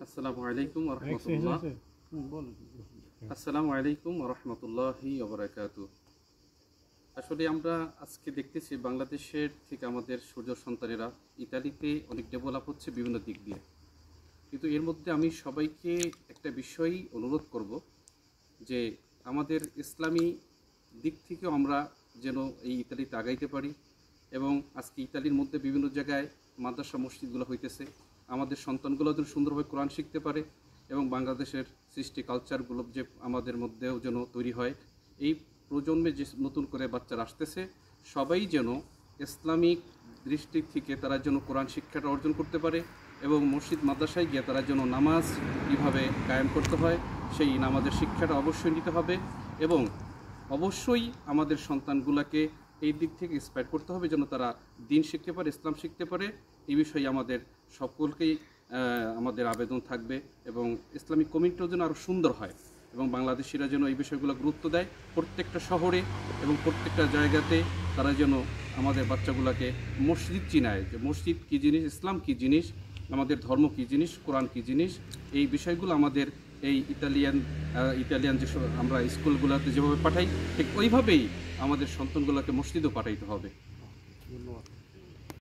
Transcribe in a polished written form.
আসসালামু আলাইকুম ওয়া রাহমাতুল্লাহ। আসসালামু আলাইকুম ওয়া রাহমাতুল্লাহি ওয়া বারাকাতুহু। আসলে আমরা আজকে দেখতেছি বাংলাদেশের থেকে আমাদের সূর্য সন্তানেরা ইতালিতে অনেক ডেভেলপ হচ্ছে বিভিন্ন দিক দিয়ে। কিন্তু এর মধ্যে আমি সবাইকে একটা বিষয় অনুরোধ করব যে আমাদের ইসলামী দিক থেকেও আমরা যেন এই ইতালিতে আগাইতে পারি। এবং আজকে ইতালির মধ্যে বিভিন্ন জায়গায় মাদ্রাসা মসজিদগুলো হইতেছে, আমাদের সন্তানগুলো যেন সুন্দরভাবে কোরআন শিখতে পারে এবং বাংলাদেশের সৃষ্টি কালচারগুলো যে আমাদের মধ্যেও যেন তৈরি হয়। এই প্রজন্মে যে নতুন করে বাচ্চারা আসতেছে সবাই যেন ইসলামিক দৃষ্টি থেকে তারা যেন কোরআন শিক্ষাটা অর্জন করতে পারে এবং মসজিদ মাদ্রাসায় গিয়ে তারা যেন নামাজ কীভাবে কায়েম করতে হয় সেই নামাজের শিক্ষাটা অবশ্যই নিতে হবে। এবং অবশ্যই আমাদের সন্তানগুলোকে এই দিক থেকে ইন্সপায়ার করতে হবে যেন তারা দিন শিখতে পারে, ইসলাম শিখতে পারে। এই বিষয়ে আমাদের সকলকেই আমাদের আবেদন থাকবে এবং ইসলামিক কমিউনিটিও যেন আরও সুন্দর হয় এবং বাংলাদেশিরা যেন এই বিষয়গুলো গুরুত্ব দেয় প্রত্যেকটা শহরে এবং প্রত্যেকটা জায়গাতে। তারা যেন আমাদের বাচ্চাগুলোকে মসজিদ চিনায়, যে মসজিদ কী জিনিস, ইসলাম কী জিনিস, আমাদের ধর্ম কী জিনিস, কোরআন কী জিনিস। এই বিষয়গুলো আমাদের এই ইতালিয়ান যে আমরা স্কুলগুলোতে যেভাবে পাঠাই ঠিক ওইভাবেই আমাদের সন্তানগুলোকে মসজিদও পাঠাইতে হবে। ধন্যবাদ।